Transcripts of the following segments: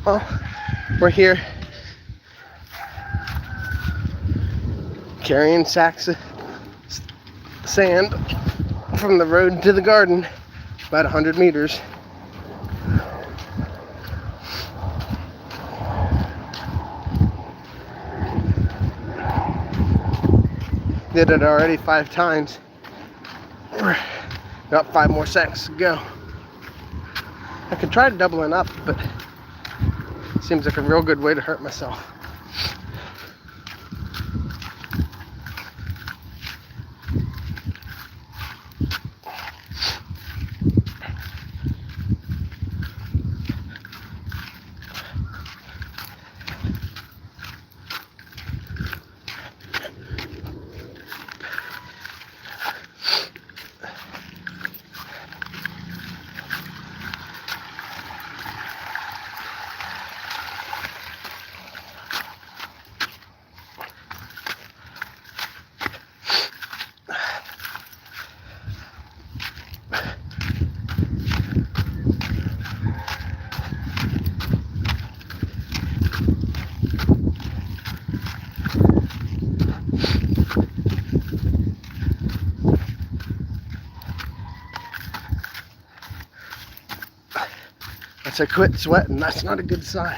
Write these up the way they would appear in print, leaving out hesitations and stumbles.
Well, we're here carrying sacks of sand from the road to the garden, about 100 meters. Did it already 5 times. Got 5 more sacks to go. I could try doubling up, but it seems like a real good way to hurt myself. Once I quit sweating, that's not a good sign.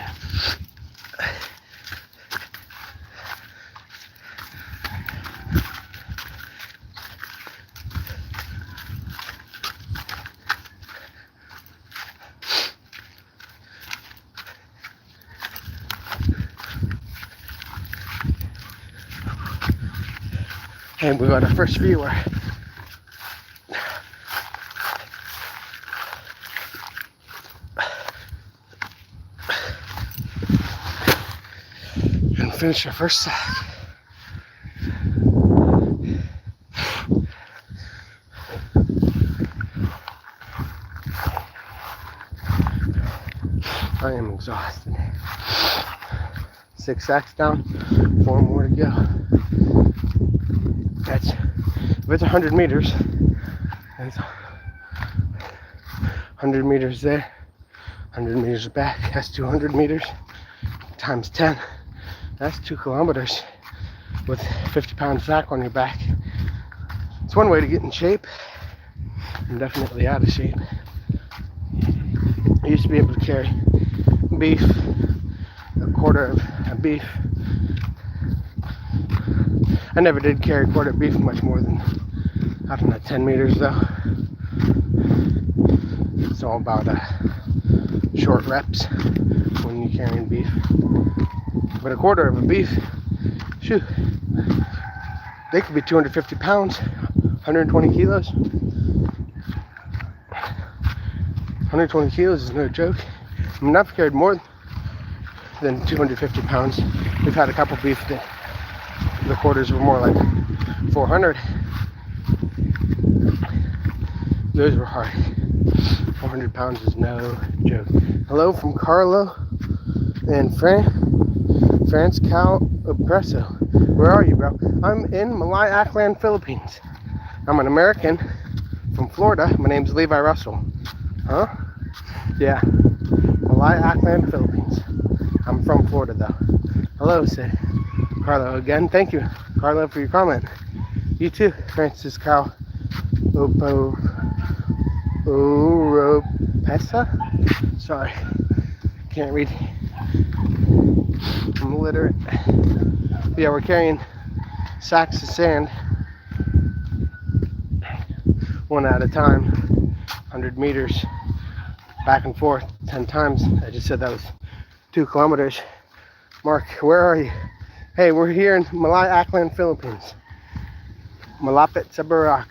And we got our first viewer. And finish our first sack. I am exhausted. 6 sacks down, 4 more to go. That's, if it's 100 meters, that's 100 meters there, 100 meters back, that's 200 meters times 10. That's 2 kilometers with 50-pound sack on your back. It's one way to get in shape. I'm definitely out of shape. I used to be able to carry beef, a quarter of a beef. I never did carry a quarter of beef much more than, I don't know, 10 meters though. It's all about short reps when you're carrying beef. But a quarter of a beef, shoot, they could be 250 pounds, 120 kilos. 120 kilos is no joke. I mean, I've carried more than 250 pounds. We've had a couple beef that the quarters were more like 400. Those were hard. 400 pounds is no joke. Hello from Carlo and France Cal Opresso. Where are you, bro? I'm in Aklan, Philippines. I'm an American from Florida. My name's Levi Russell. Huh? Yeah. Aklan, Philippines. I'm from Florida, though. Hello, said Carlo again. Thank you, Carlo, for your comment. You too, Francis Cal Oropesa? Sorry, can't read. I'm illiterate. But yeah, we're carrying sacks of sand, one at a time, 100 meters, back and forth, 10 times. I just said that was 2 kilometers. Mark, where are you? Hey, we're here in Aklan, Philippines. Malapit sa Boracay.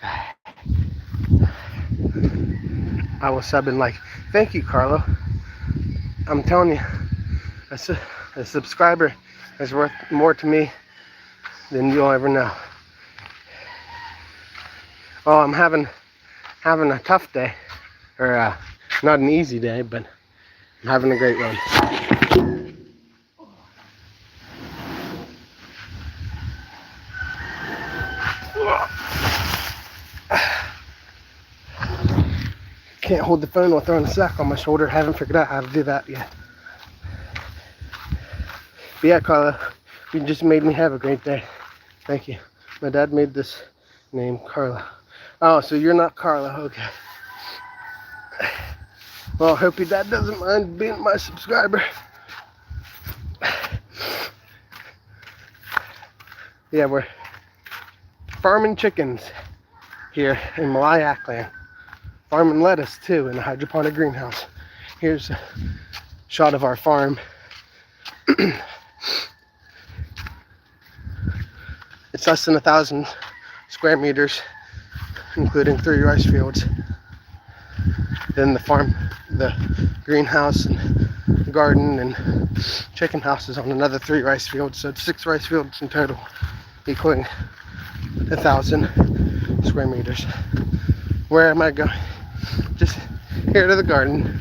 I was subbing like, thank you, Carlo. I'm telling you, a subscriber is worth more to me than you'll ever know. Oh, I'm having a tough day, or not an easy day, but I'm having a great one. Can't hold the phone while throwing a sack on my shoulder. Haven't figured out how to do that yet. But yeah, Carla, you just made me have a great day. Thank you. My dad made this name Carla. Oh, so you're not Carla, okay. Well, I hope your dad doesn't mind being my subscriber. Yeah, we're farming chickens here in Aklan. Farming lettuce too in a hydroponic greenhouse. Here's a shot of our farm. It's less than 1,000 square meters, including 3 rice fields. Then the farm, the greenhouse and the garden and chicken houses on another 3 rice fields. So it's 6 rice fields in total, equaling 1,000 square meters. Where am I going? Just here to the garden.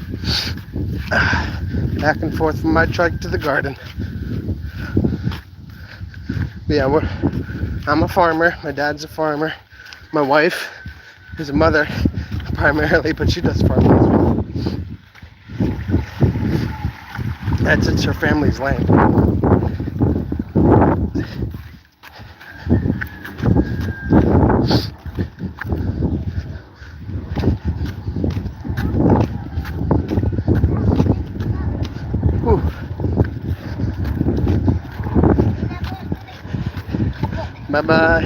Back and forth from my truck to the garden. Yeah, I'm a farmer. My dad's a farmer. My wife is a mother primarily, but she does farming as well. It's her family's land. Whew. Bye-bye.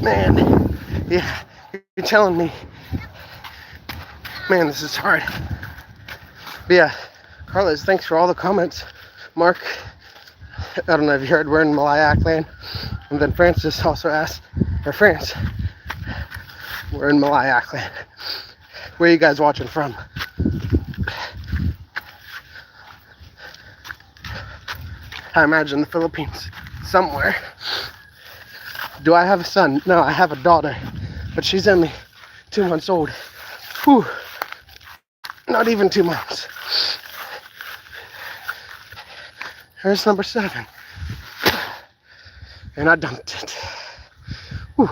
Man, yeah, you're telling me. Man, this is hard. But yeah, Carlos, thanks for all the comments. Mark, I don't know if you heard, we're in Aklan. And then Francis also asked, or France, we're in Aklan. Where are you guys watching from? I imagine the Philippines, somewhere. Do I have a son? No, I have a daughter, but she's only 2 months old. Whew. Not even 2 months. Here's number 7. And I dumped it. Whew.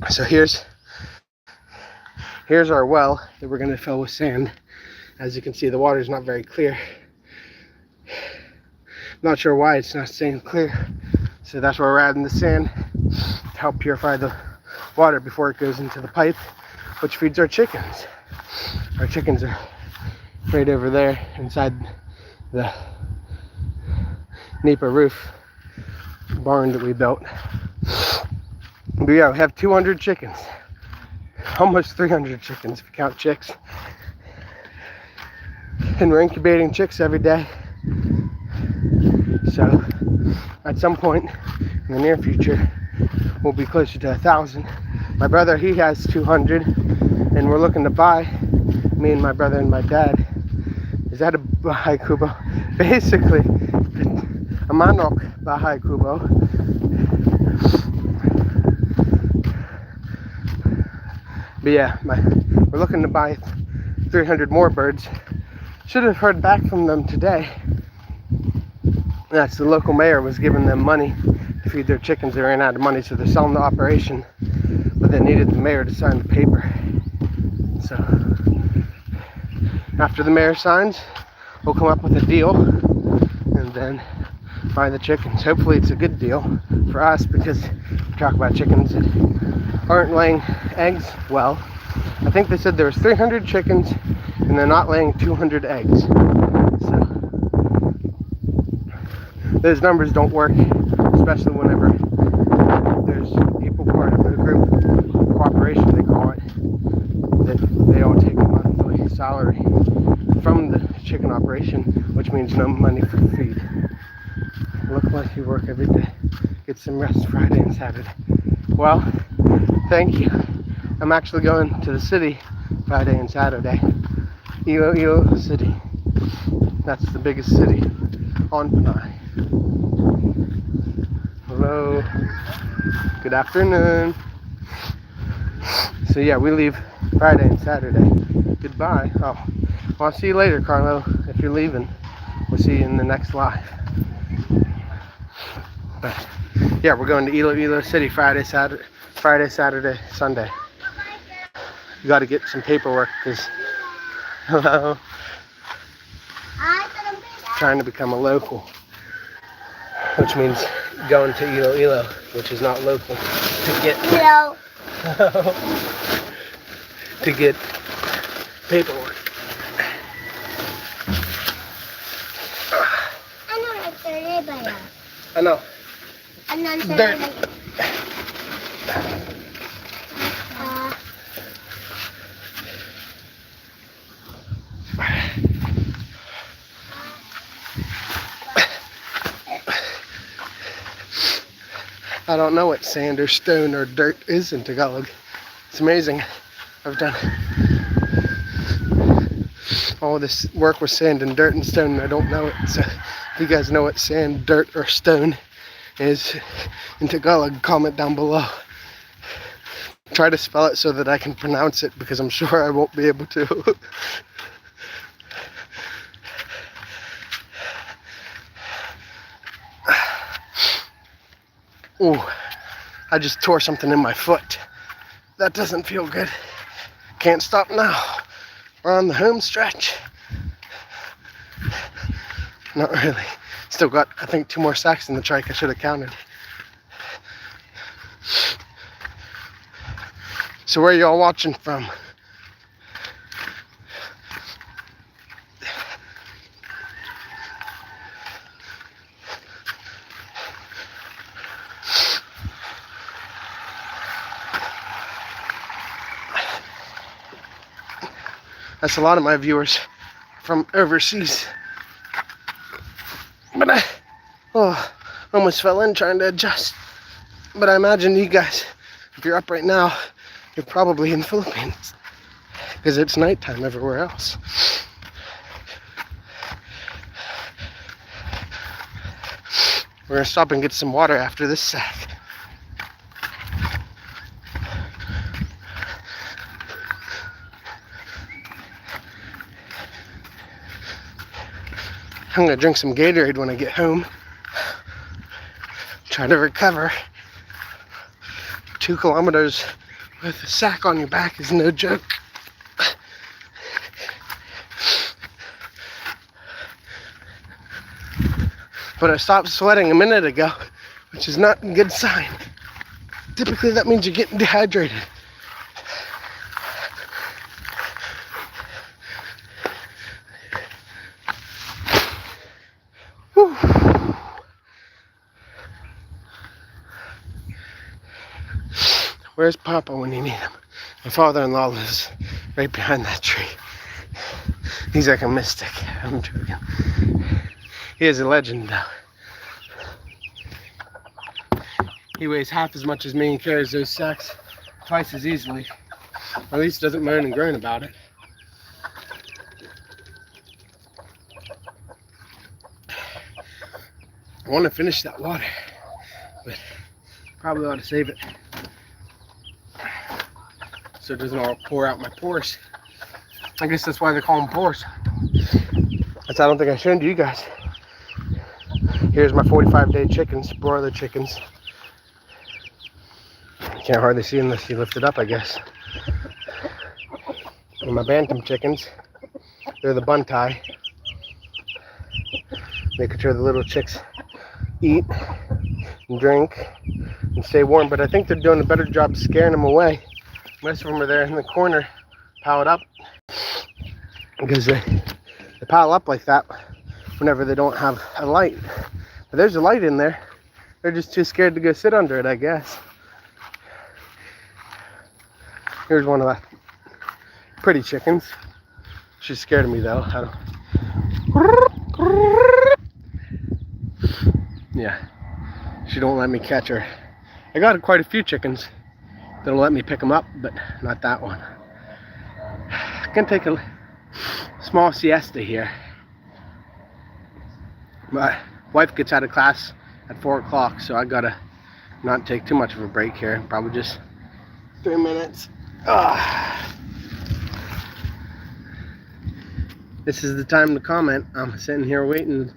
So here's our well that we're going to fill with sand. As you can see, the water's not very clear. Not sure why it's not staying clear. So that's why we're adding the sand to help purify the water before it goes into the pipe, which feeds our chickens. Our chickens are right over there inside the NEPA roof barn that we built. But yeah, we have 200 chickens. Almost 300 chickens if you count chicks. And we're incubating chicks every day. So at some point in the near future, we'll be closer to 1,000. My brother, he has 200, and we're looking to buy, me and my brother and my dad. Is that a bahay kubo? Basically, a manok bahay kubo. But yeah, we're looking to buy 300 more birds. Should have heard back from them today. That's the local mayor was giving them money to feed their chickens. They ran out of money, so they're selling the operation. But they needed the mayor to sign the paper. So after the mayor signs, we'll come up with a deal and then buy the chickens. Hopefully it's a good deal for us, because we talk about chickens that aren't laying eggs well. I think they said there was 300 chickens and they're not laying 200 eggs. So those numbers don't work, especially whenever there's people part of the group cooperation, they call it, that they all take a monthly salary from the chicken operation, which means no money for feed. Look like you work every day. Get some rest Friday and Saturday. Well, thank you. I'm actually going to the city Friday and Saturday. Iloilo City. That's the biggest city on Panay. Hello. Good afternoon. So yeah, we leave Friday and Saturday. Goodbye. Oh, well, I'll see you later, Carlo. If you're leaving, we'll see you in the next live. But yeah, we're going to Iloilo City Friday, Saturday, Sunday. You got to get some paperwork because Hello. Trying to become a local, which means going to Iloilo, which is not local, to get to get paperwork. I know. Dirt. I don't know what sand or stone or dirt is in Tagalog. It's amazing. I've done all this work with sand and dirt and stone and I don't know it. So if you guys know what sand, dirt, or stone is in Tagalog, comment down below. Try to spell it so that I can pronounce it because I'm sure I won't be able to. Ooh, I just tore something in my foot. That doesn't feel good. Can't stop now. We're on the home stretch. Not really. Still got, I think, 2 more sacks in the trike. I should have counted. So where are y'all watching from? That's a lot of my viewers from overseas. But I almost fell in trying to adjust. But I imagine you guys, if you're up right now, you're probably in the Philippines because it's nighttime everywhere else. We're gonna stop and get some water after this sack. I'm gonna drink some Gatorade when I get home. Try to recover. 2 kilometers with a sack on your back is no joke. But I stopped sweating a minute ago, which is not a good sign. Typically that means you're getting dehydrated. Whew. Where's Papa when you need him? My father-in-law lives right behind that tree. He's like a mystic. I'm joking. He is a legend though. He weighs half as much as me and carries those sacks twice as easily. Or at least doesn't moan and groan about it. I want to finish that water, but probably ought to save it so it doesn't all pour out my pores. I guess that's why they call them pores. I don't think I showed you guys. Here's my 45-day chickens, broiler chickens. You can't hardly see unless you lift it up, I guess. And my bantam chickens, they're the buntai. Making sure the little chicks eat and drink and stay warm, but I think they're doing a better job scaring them away. Most of them are there in the corner, piled up, because they pile up like that whenever they don't have a light. But there's a light in there. They're just too scared to go sit under it, I guess. Here's one of the pretty chickens. She's scared of me though. Yeah, she don't let me catch her. I got quite a few chickens that'll let me pick them up, but not that one. I can take a small siesta here. My wife gets out of class at 4 o'clock, so I gotta not take too much of a break here. Probably just 3 minutes. This is the time to comment. I'm sitting here waiting.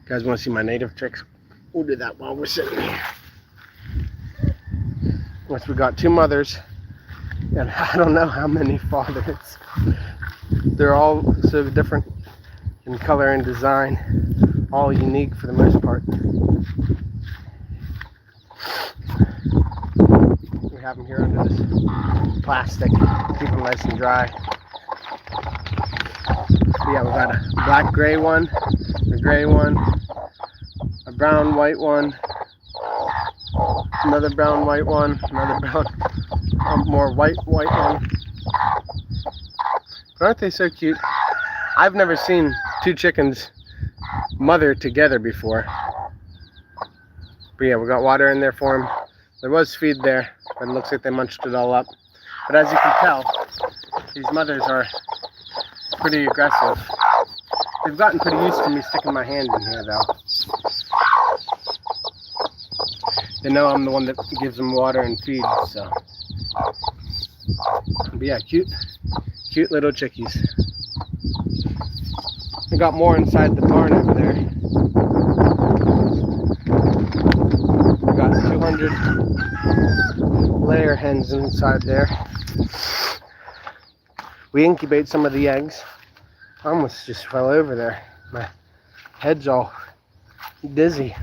You guys want to see my native tricks? We'll do that while we're sitting here. Once we got 2 mothers And I don't know how many fathers. They're all so different in color and design, all unique for the most part. We have them here under this plastic, keep them nice and dry. Yeah, we got a black gray one, a gray one, a brown white one, another brown white one, another brown, more white one. But aren't they so cute? I've never seen two chickens mother together before. But yeah, we got water in there for them. There was feed there, but it looks like they munched it all up. But as you can tell, these mothers are pretty aggressive. They've gotten pretty used to me sticking my hand in here though. They know I'm the one that gives them water and feed, so. But yeah, cute little chickies. I got more inside the barn over there. We got 200 layer hens inside there. We incubate some of the eggs. I almost just fell over there. My head's all dizzy.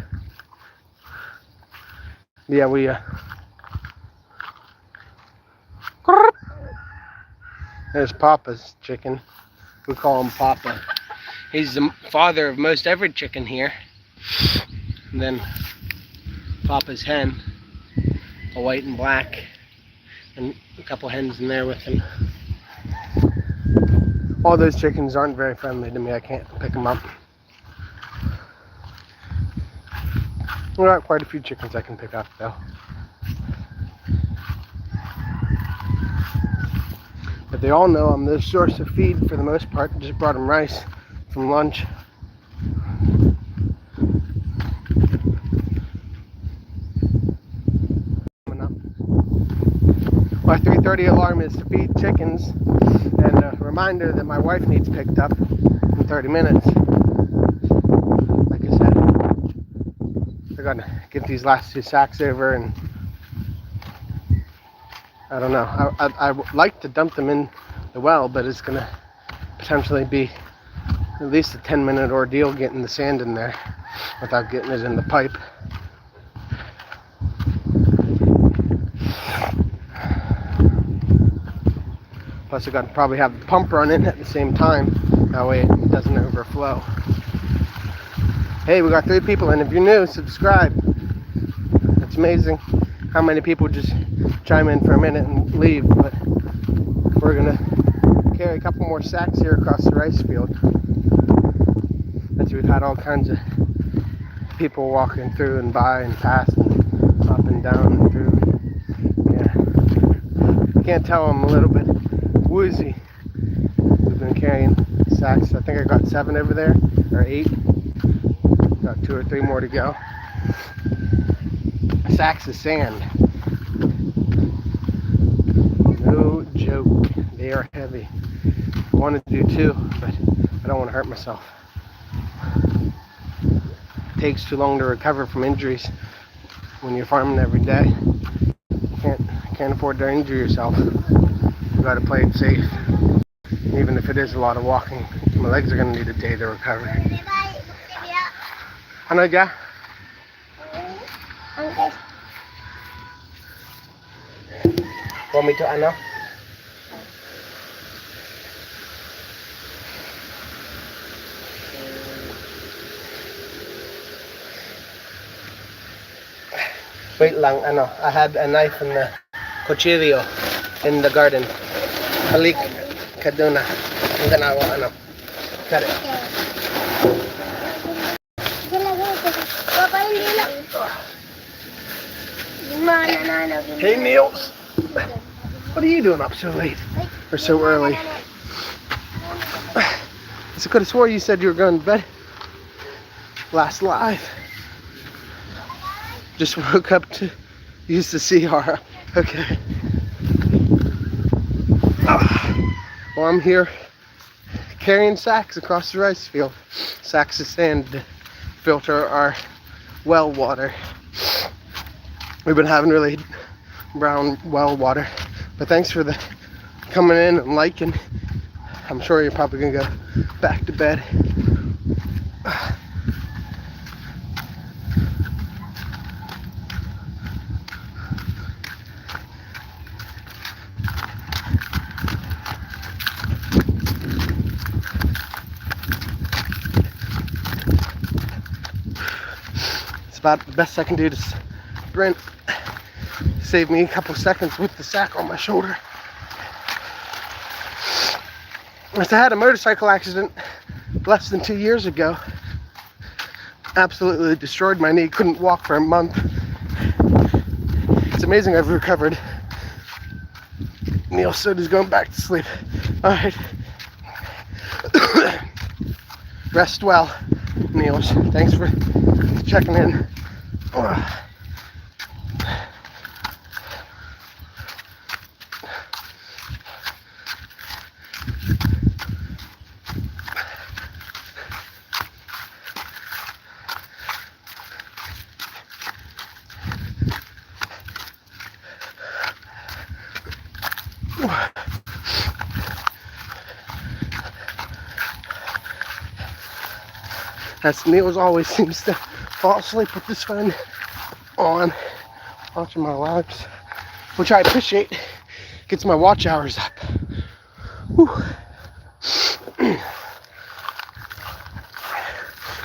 Yeah, there's Papa's chicken. We call him Papa. He's the father of most every chicken here. And then Papa's hen, a white and black, and a couple hens in there with him. All those chickens aren't very friendly to me. I can't pick them up. We got quite a few chickens I can pick up though. But they all know I'm their source of feed for the most part. Just brought them rice from lunch. My 3:30 alarm is to feed chickens, and a reminder that my wife needs picked up in 30 minutes. Like I said, I gotta get these last 2 sacks over, and I don't know. I would like to dump them in the well, but it's gonna potentially be at least a 10-minute ordeal getting the sand in there without getting it in the pipe. Plus I got to probably have the pump running at the same time. That way it doesn't overflow. Hey, we got 3 people, and if you're new, subscribe. It's amazing how many people just chime in for a minute and leave, but we're gonna carry a couple more sacks here across the rice field. As we've had all kinds of people walking through and by and past and up and down and through. Yeah, you can't tell I'm a little bit woozy. We've been carrying sacks. I think I got 7 over there, or 8. Got 2 or 3 more to go. Sacks of sand. No joke. They are heavy. I wanted to do 2, but I don't want to hurt myself. It takes too long to recover from injuries when you're farming every day. You can't afford to injure yourself. You gotta play it safe. Even if it is a lot of walking, my legs are gonna need a day to recover. Ano ja? Want me to ano? Wait lang, ano? I had a knife and a cuchillo in the garden. Halik kaduna. Ang ganawa, ano? Cut it. Hey Niels, what are you doing up so late or so early? I could have swore you said you were going to bed last live. Just woke up to use the CR. Okay. Well, I'm here carrying sacks across the rice field. Sacks of sand to filter our well water. We've been having really brown well water But thanks for the coming in and liking. I'm sure you're probably gonna go back to bed. It's about the best I can do to sprint. Save me a couple seconds with the sack on my shoulder. I had a motorcycle accident less than 2 years ago. Absolutely destroyed my knee. Couldn't walk for a month. It's amazing I've recovered. Neil said he's going back to sleep. All right. Rest well, Niels. Thanks for checking in. As Niels always seems to fall asleep with this phone on, watching my lives, which I appreciate. Gets my watch hours up. Whew.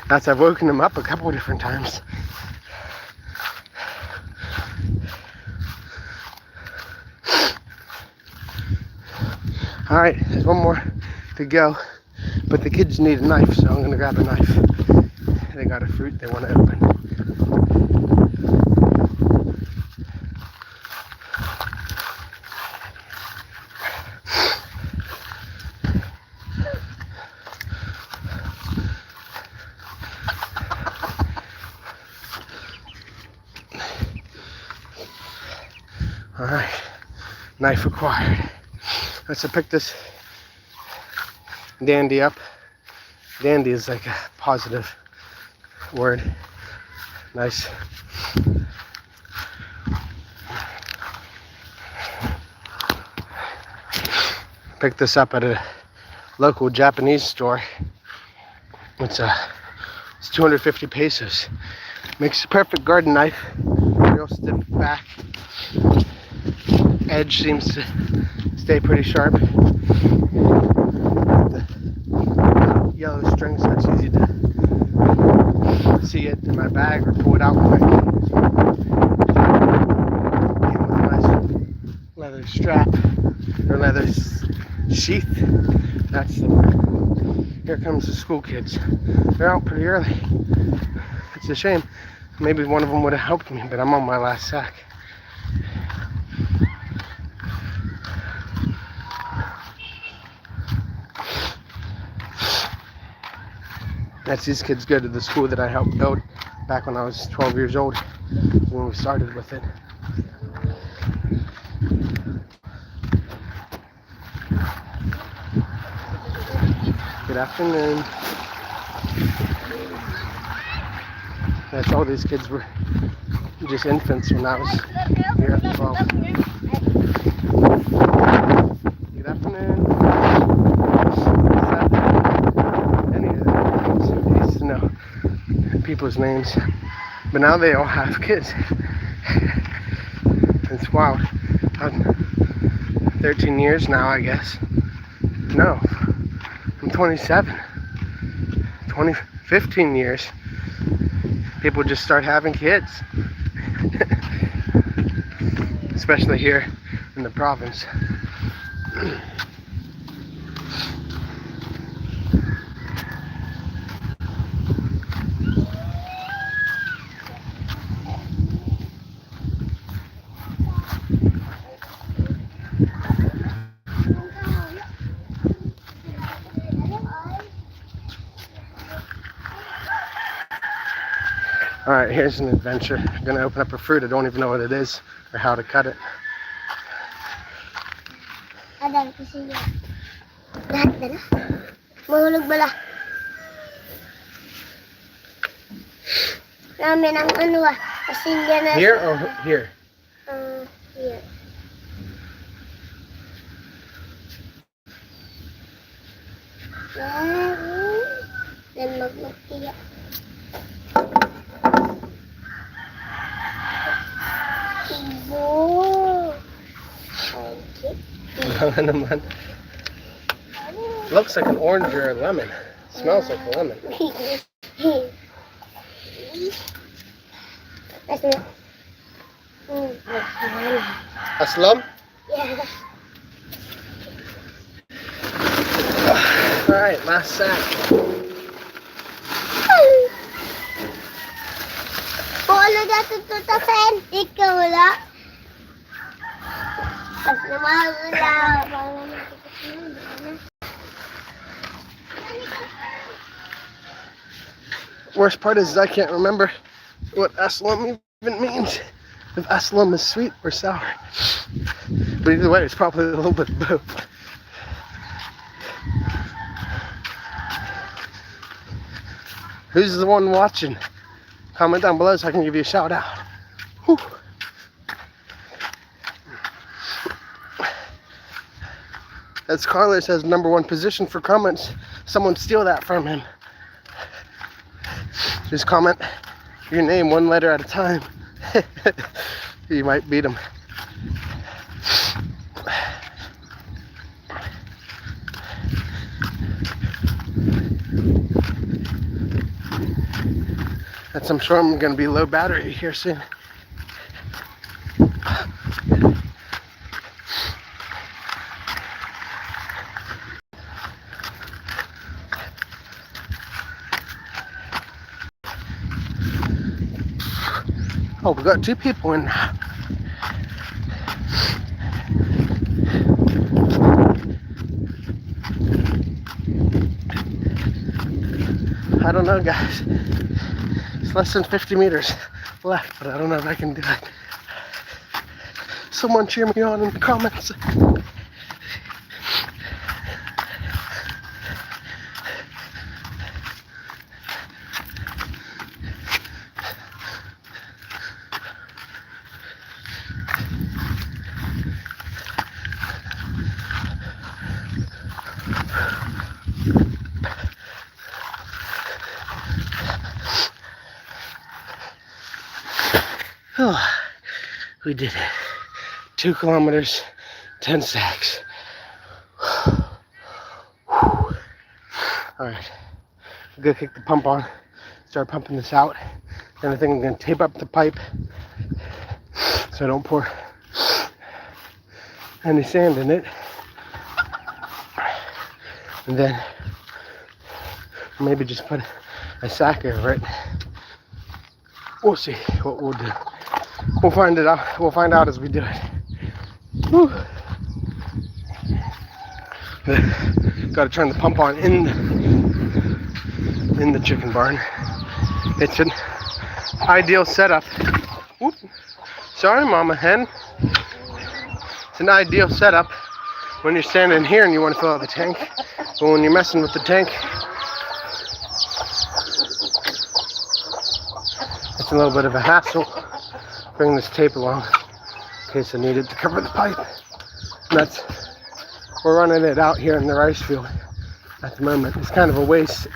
As I've woken him up a couple of different times. All right, there's one more to go, but the kids need a knife, so I'm gonna grab a knife. They got a fruit they want to open. All right, knife acquired. Let's pick this dandy up. Dandy is like a positive word. Nice. Picked this up at a local Japanese store. It's 250 pesos. Makes a perfect garden knife. Real stiff back. Edge seems to stay pretty sharp. The yellow string, so it's easy to see it in my bag or pull it out quick. Came with a nice leather strap or leather sheath. That's the word. Here comes the school kids. They're out pretty early. It's a shame. Maybe one of them would have helped me, but I'm on my last sack. That's these kids go to the school that I helped build back when I was 12 years old, when we started with it. Good afternoon. That's all these kids were just infants when I was here at 12. Good afternoon. Any of the names. I used to know people's names. But now they all have kids. It's wild. 13 years now, I guess. No, I'm 27. 15 years. People just start having kids. Especially here in the province. Alright, here's an adventure. I'm gonna open up a fruit. I don't even know what it is or how to cut it. Lahat bala? Mahulog bala. Namin ang pasilya na. Here or here? Here. Yeah. Oh. Okay. Wala naman. Looks like an orange or a lemon. Smells like a lemon. That's not. Aslam? Yeah. Alright, last sack. Wala na tututasin. Ikaw wala. Tapos naman wala. Worst part is I can't remember what aslam even means. If aslam is sweet or sour. But either way, it's probably a little bit of both. Who's the one watching? Comment down below so I can give you a shout out. Whew. As Carlos has #1 position for comments, someone steal that from him. Just comment your name 1 letter at a time. You might beat him. I'm sure I'm going to be low battery here soon. Oh, we got 2 people in now. I don't know, guys. It's less than 50 meters left, but I don't know if I can do it. Someone cheer me on in the comments. Oh, we did it. 2 kilometers, 10 sacks. Alright, I'm gonna kick the pump on, start pumping this out. Then I think I'm gonna tape up the pipe so I don't pour any sand in it. And then maybe just put a sack over it. We'll see what we'll do. We'll find it out. We'll find out as we do it. Whew. Got to turn the pump on in the chicken barn. It's an ideal setup. Whoop. Sorry, Mama Hen. It's an ideal setup when you're standing here and you want to fill out the tank. But when you're messing with the tank, it's a little bit of a hassle. Bring this tape along in case I need it to cover the pipe. And we're running it out here in the rice field at the moment. It's kind of a waste.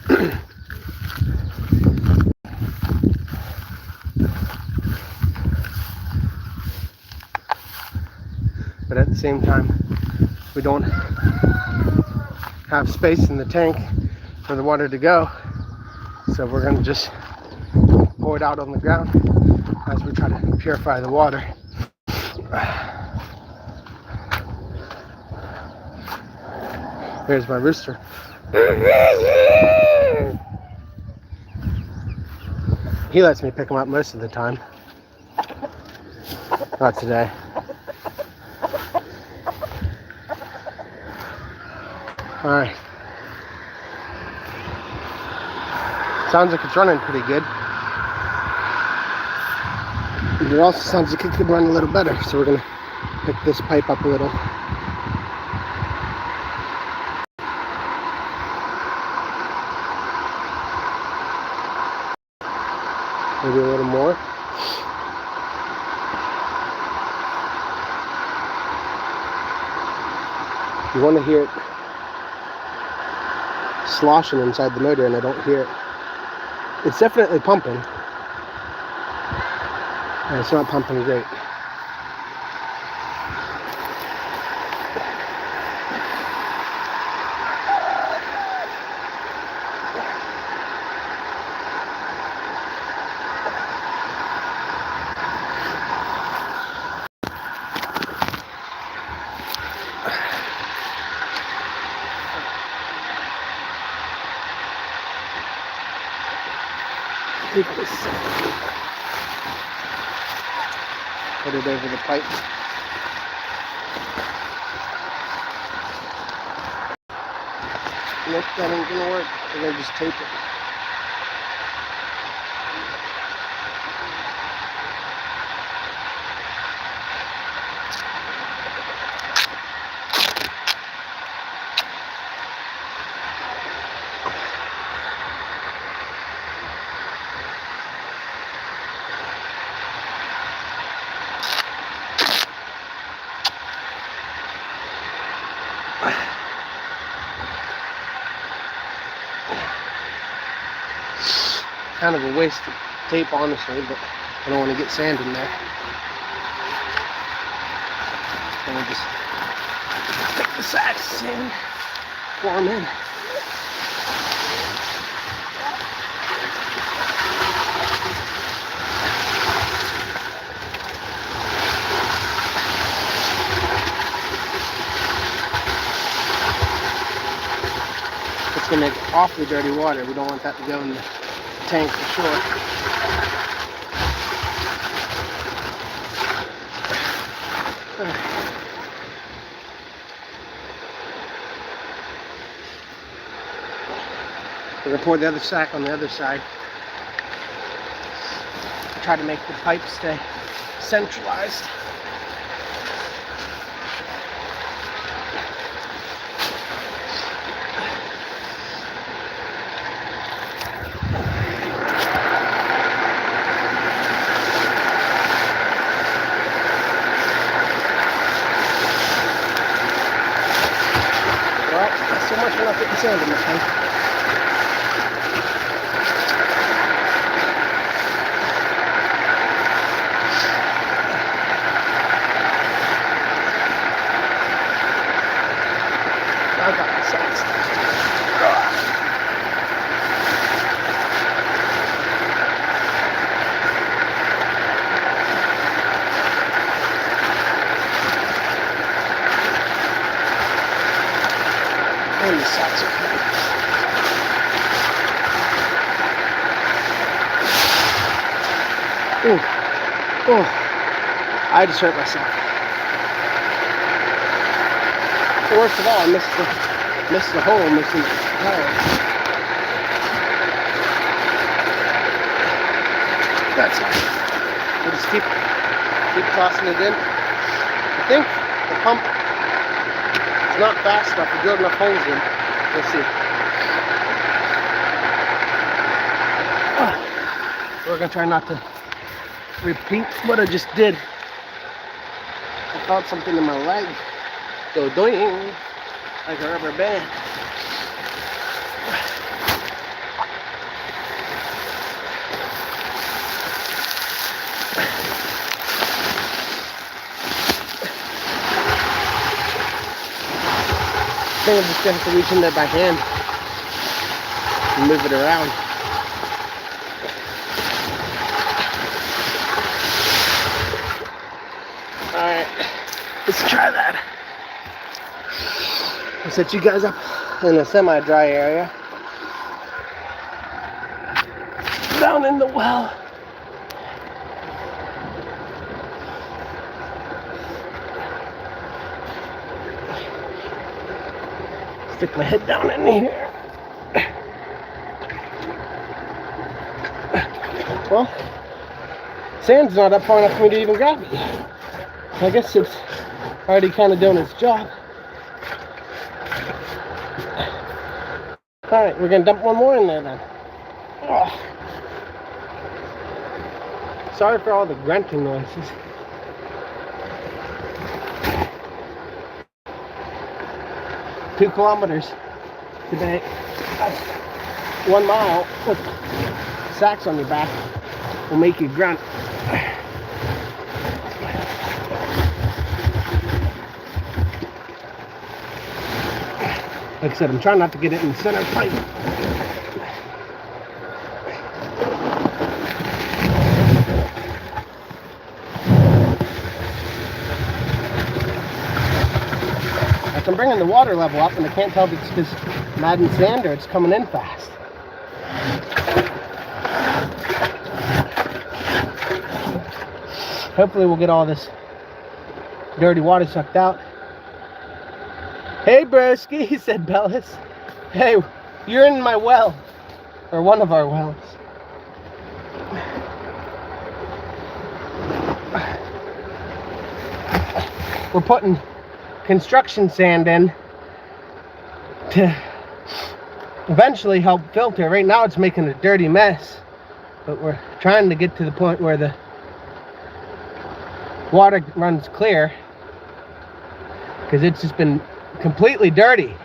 But at the same time, we don't have space in the tank for the water to go. So we're going to just pour it out on the ground as we try to purify the water. Here's my rooster. He lets me pick him up most of the time. Not today. Alright. Sounds like it's running pretty good. It also sounds like it could run a little better, so we're going to pick this pipe up a little. Maybe a little more. You want to hear it sloshing inside the motor, and I don't hear it. It's definitely pumping. And it's not pumping great. Take this. Put it over the pipe. Nope, that ain't gonna work. We're gonna just tape it. Kind of a waste of tape, honestly, but I don't want to get sand in there. And we'll just take the sacks of sand, pour them in. It's going to make awfully dirty water. We don't want that to go in the tank for sure. We're going to pour the other sack on the other side. Try to make the pipe stay centralized. So much for not putting sand in this thing. I got the sacks. And the sacks are coming. Ooh. Oh. I just hurt myself. Worst of all, I missed the hole, missing the tire. That's fine. We'll just keep tossing it in. I think the pump is not fast enough to drill enough holes in. We'll see. We're gonna try not to repeat what I just did. I felt something in my leg go doing like a rubber band. I think I'm just gonna have to reach in there by hand and move it around. Alright, let's try that. I'll set you guys up in a semi-dry area. Down in the well. Stick my head down in here. Well, sand's not up far enough for me to even grab it. I guess it's already kind of doing its job. Alright, we're going to dump one more in there then. Oh. Sorry for all the grunting noises. Two kilometers today. 1 mile with sacks on your back will make you grunt. Like I said, I'm trying not to get it in the center pipe. I'm bringing the water level up, and I can't tell if it's because I'm adding sand or it's coming in fast. Hopefully we'll get all this dirty water sucked out. Hey broski, said Bellis. Hey, you're in my well, or one of our wells. We're putting construction sand in to eventually help filter. Right now it's making a dirty mess, but we're trying to get to the point where the water runs clear, because it's just been completely dirty.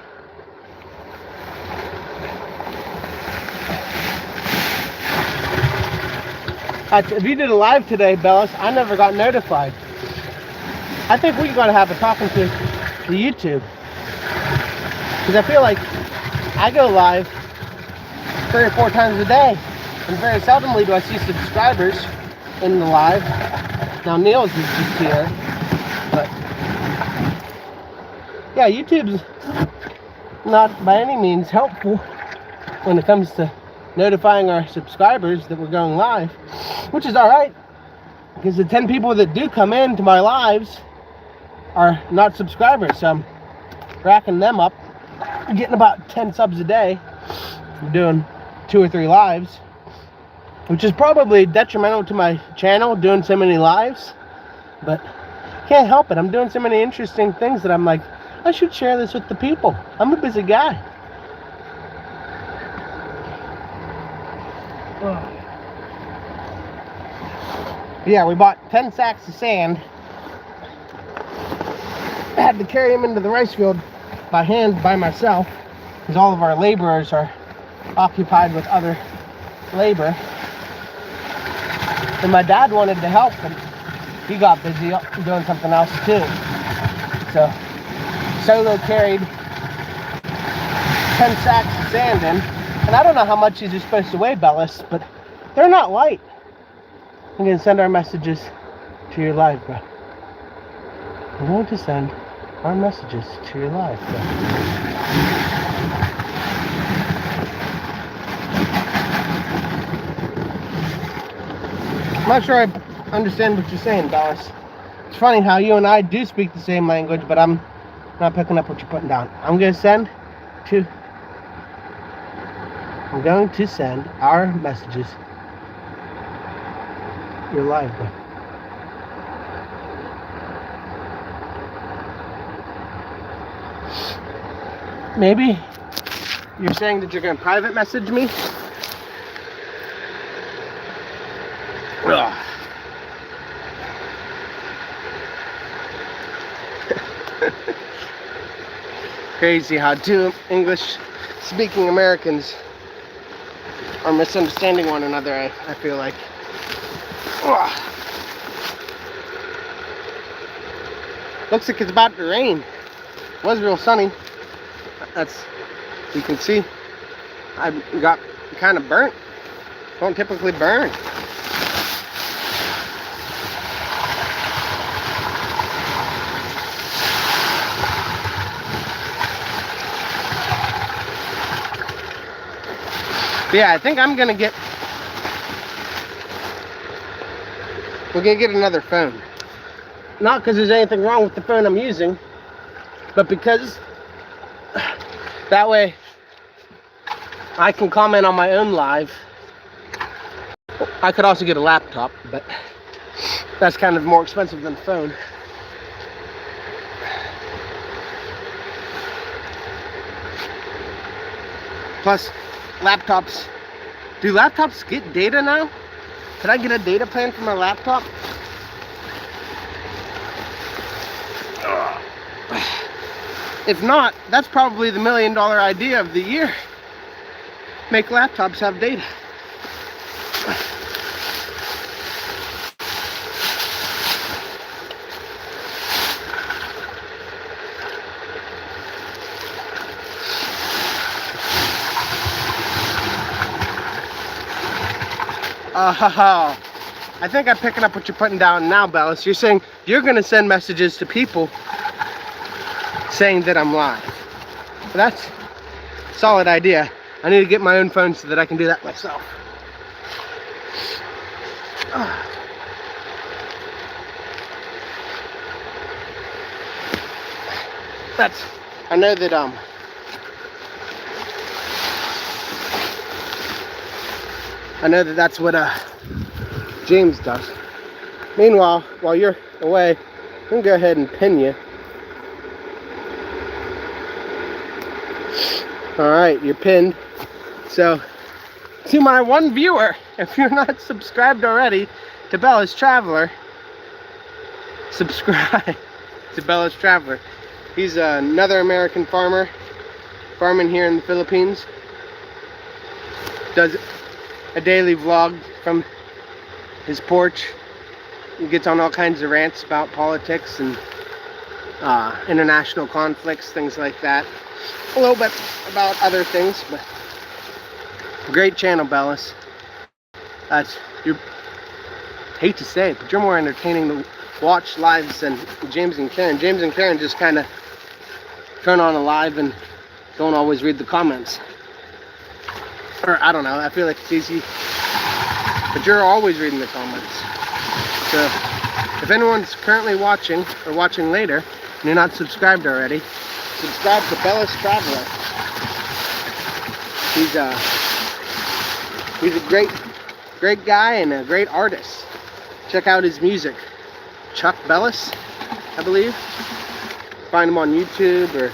If you did a live today, Bellis, I never got notified. I think we gotta have a talking to the YouTube, because I feel like I go live 3 or 4 times a day, and very seldomly do I see subscribers in the live. Now Niels is just here, but yeah, YouTube's not by any means helpful when it comes to notifying our subscribers that we're going live, which is alright, because the 10 people that do come into my lives are not subscribers, so I'm racking them up. I'm getting about 10 subs a day. I'm doing 2 or 3 lives, which is probably detrimental to my channel, doing so many lives, but can't help it. I'm doing so many interesting things that I'm like, I should share this with the people. I'm a busy guy. Yeah, we bought 10 sacks of sand. I had to carry them into the rice field by hand by myself, because all of our laborers are occupied with other labor. And my dad wanted to help, but he got busy doing something else too. So solo carried 10 sacks of sand in, and I don't know how much these are supposed to weigh, Bellis, but they're not light. I'm going to send our messages to your live, bro. I'm going to send our messages to your live, bro. I'm not sure I understand what you're saying, Bellis. It's funny how you and I do speak the same language, but I'm not picking up what you're putting down. I'm going to send our messages your live, bro. Maybe you're saying that you're going to private message me? Ugh. Crazy how 2 English-speaking Americans are misunderstanding one another, I feel like. Ugh. Looks like it's about to rain. It was real sunny. You can see I got kind of burnt. Don't typically burn. But yeah, I think we're gonna get another phone. Not because there's anything wrong with the phone I'm using, but because that way I can comment on my own live. I could also get a laptop, but that's kind of more expensive than a phone. Plus, do laptops get data now? Could I get a data plan for my laptop? If not, that's probably the $1 million idea of the year. Make laptops have data. I think I'm picking up what you're putting down now, Bellis. You're saying you're going to send messages to people saying that I'm live. That's a solid idea. I need to get my own phone so that I can do that myself. I know that that's what James does. Meanwhile, while you're away, I'm gonna go ahead and pin you. Alright, you're pinned. So, to my one viewer, if you're not subscribed already to Bella's Traveler, subscribe to Bella's Traveler. He's another American farmer, farming here in the Philippines. Does a daily vlog from his porch. He gets on all kinds of rants about politics and international conflicts, things like that. A little bit about other things, but great channel, Bellis. You hate to say it, but you're more entertaining to watch lives than James and Karen. James and Karen just kind of turn on a live and don't always read the comments. Or I don't know, I feel like it's easy. But you're always reading the comments. So if anyone's currently watching or watching later and you're not subscribed already, subscribe to Bella's Traveler. He's a great guy and a great artist. Check out his music. Chuck Bellis, I believe. Find him on YouTube or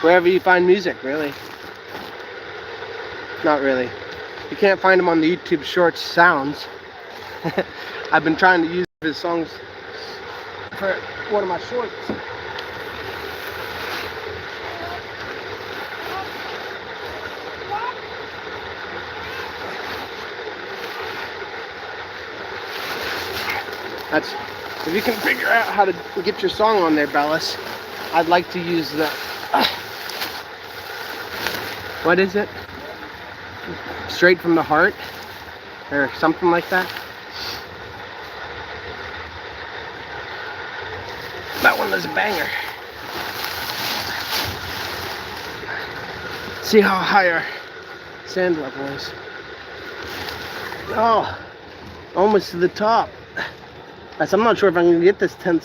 wherever you find music, really. Not really. You can't find him on the YouTube Shorts sounds. I've been trying to use his songs for one of my shorts. If you can figure out how to get your song on there, Bellis, I'd like to use the what is it? Straight from the Heart or something like that. That one was a banger. See how high our sand level is. Oh, almost to the top. I'm not sure if I'm going to get this 10th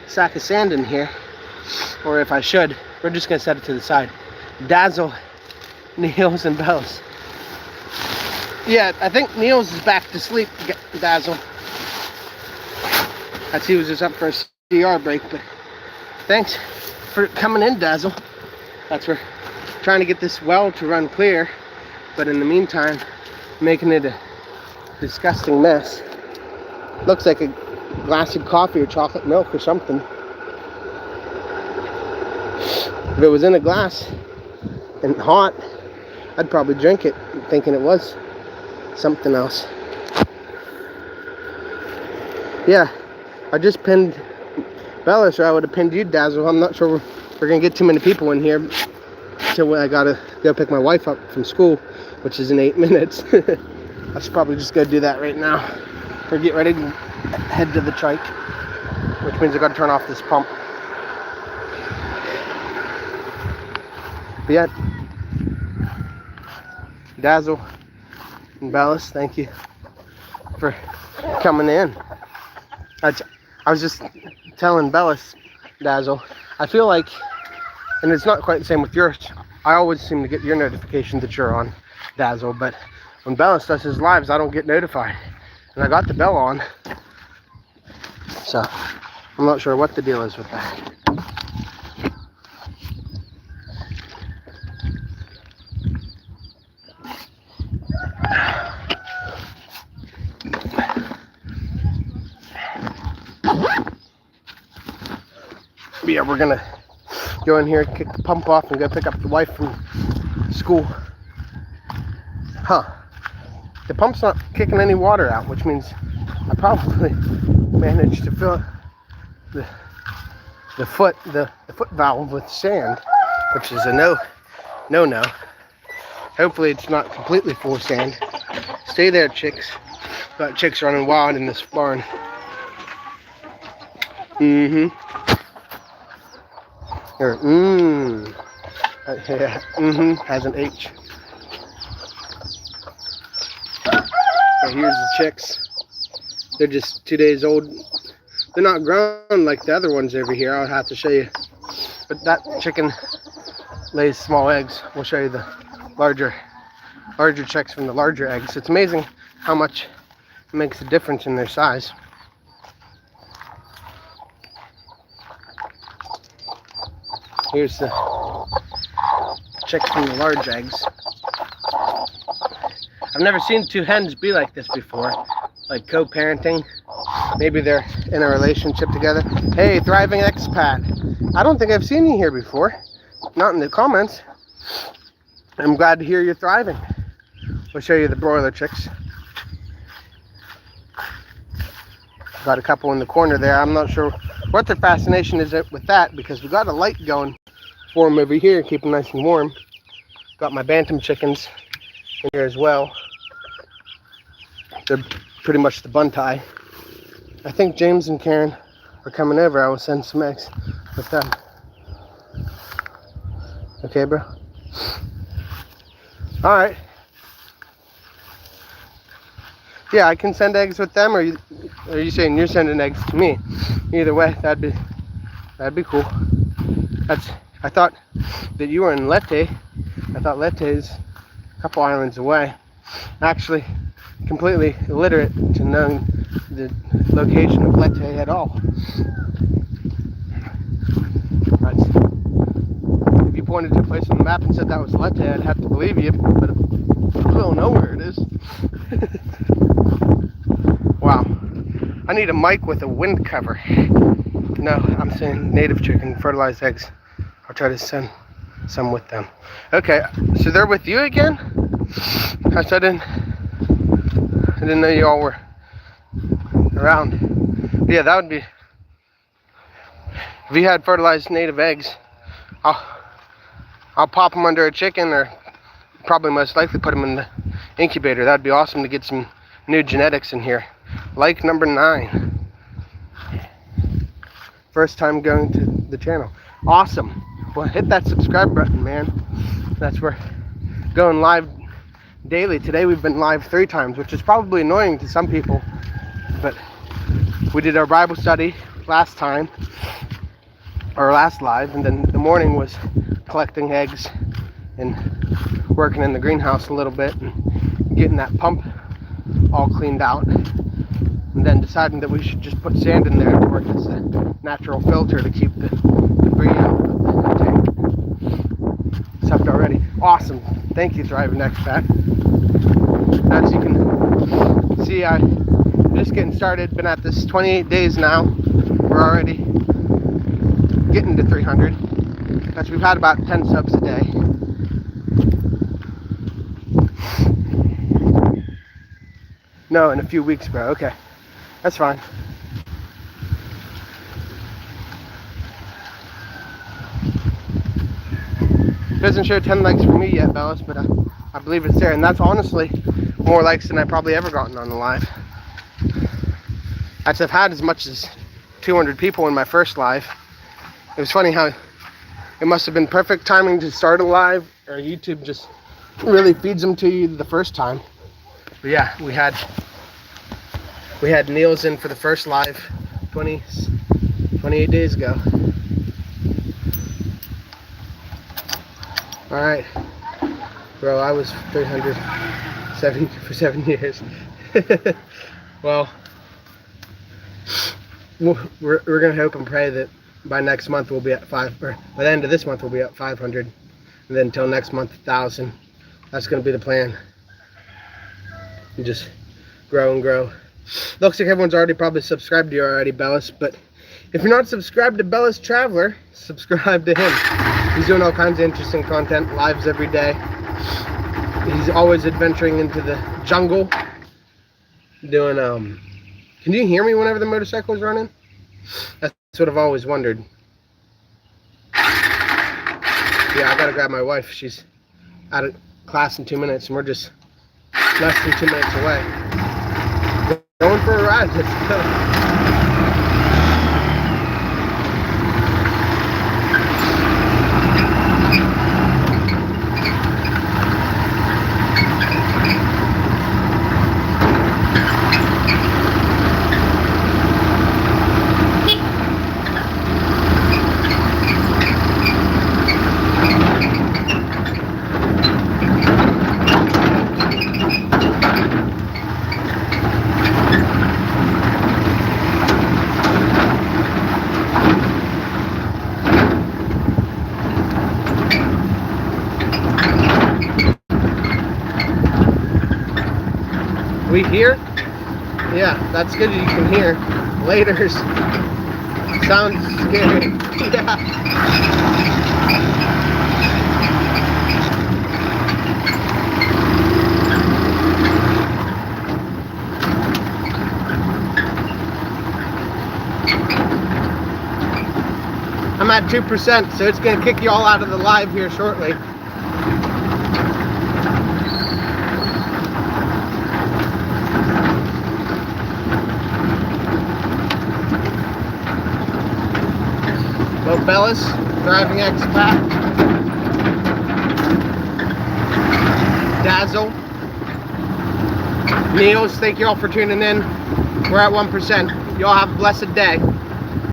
sack of sand in here, or if I should. We're just going to set it to the side. Dazzle, Niels, and Bells. Yeah, I think Niels is back to sleep, Dazzle. He was just up for a CR break, but thanks for coming in, Dazzle. We're trying to get this well to run clear, but in the meantime, making it a disgusting mess. Looks like a glass of coffee or chocolate milk or something. If it was in a glass and hot, I'd probably drink it thinking it was something else. Yeah, I just pinned Bellis, or I would have pinned you, Dazzle. I'm not sure we're going to get too many people in here until I got to go pick my wife up from school, which is in 8 minutes. I should probably just go do that right now. Or get ready to head to the trike, which means I got to turn off this pump. But yeah, Dazzle and Bellis, thank you for coming in. I was just telling Bellis, Dazzle, I feel like, and it's not quite the same with yours, I always seem to get your notification that you're on, Dazzle, but when Bellis does his lives, I don't get notified. And I got the bell on, so I'm not sure what the deal is with that. But yeah, we're gonna go in here, kick the pump off, and go pick up the wife from school. The pump's not kicking any water out, which means I probably managed to fill the foot valve with sand, which is a no. Hopefully it's not completely full of sand. Stay there, chicks. Got chicks running wild in this barn. Mm-hmm. Here, yeah, has an H. So here's the chicks. They're just 2 days old. They're not grown like the other ones over here. I'll have to show you. But that chicken lays small eggs. We'll show you the larger chicks from the larger eggs. It's amazing how much it makes a difference in their size. Here's the chicks from the large eggs. I've never seen two hens be like this before, like co-parenting. Maybe they're in a relationship together. Hey, thriving expat. I don't think I've seen you here before. Not in the comments. I'm glad to hear you're thriving. We'll show you the broiler chicks. Got a couple in the corner there. I'm not sure what the fascination is with that, because we got a light going for them over here, keep them nice and warm. Got my bantam chickens in here as well. They're pretty much the bun tie. I think James and Karen are coming over. I will send some eggs with them. Okay, bro? Alright. Yeah, I can send eggs with them, or are you saying you're sending eggs to me? Either way, that'd be cool. I thought that you were in Leyte. I thought Leyte is a couple islands away. Actually, completely illiterate to knowing the location of Leyte at all. If you pointed to a place on the map and said that was Leyte, I'd have to believe you, but I don't know where it is. Wow. I need a mic with a wind cover. No, I'm saying native chicken, fertilized eggs. I'll try to send some with them. Okay, so they're with you again? I didn't know you all were around. Yeah, that would be, if you had fertilized native eggs, I'll pop them under a chicken, or probably most likely put them in the incubator. That'd be awesome to get some new genetics in here. Like number 9. First time going to the channel. Awesome. Well, hit that subscribe button, man. That's where going live daily. Today we've been live 3 times, which is probably annoying to some people, but we did our Bible study last time, or last live, and then the morning was collecting eggs and working in the greenhouse a little bit and getting that pump all cleaned out, and then deciding that we should just put sand in there to work as a natural filter to keep the debris out of the tank. Sucked already. Awesome. Thank you, Thriving Expat. As you can see, I'm just getting started. Been at this 28 days now. We're already getting to 300. Because we've had about 10 subs a day. No, in a few weeks, bro. Okay. That's fine. It doesn't show 10 likes for me yet, Bellis, but I believe it's there. And that's honestly more likes than I've probably ever gotten on the live. I've had as much as 200 people in my first live. It was funny how it must have been perfect timing to start a live, or YouTube just really feeds them to you the first time. But yeah, we had Niels in for the first live 28 days ago. All right, bro, I was 370 for 7 years. Well, we're gonna hope and pray that by next month we'll be at 5, or by the end of this month we'll be at 500, and then until next month 1,000. That's gonna be the plan. And just grow and grow. Looks like everyone's already probably subscribed to you already, Bellis, but if you're not subscribed to Bellis Traveler, subscribe to him. He's doing all kinds of interesting content, lives every day. He's always adventuring into the jungle, doing, can you hear me whenever the motorcycle is running? That's what I've always wondered. Yeah, I gotta grab my wife. She's class in 2 minutes, and we're just less than 2 minutes away. Going for a ride. Let's go. We hear? Yeah, that's good you can hear. Laters. Sounds scary. Yeah. I'm at 2%, so it's gonna kick you all out of the live here shortly. Bellis, driving expat. Dazzle. Niels, thank you all for tuning in. We're at 1%. Y'all have a blessed day.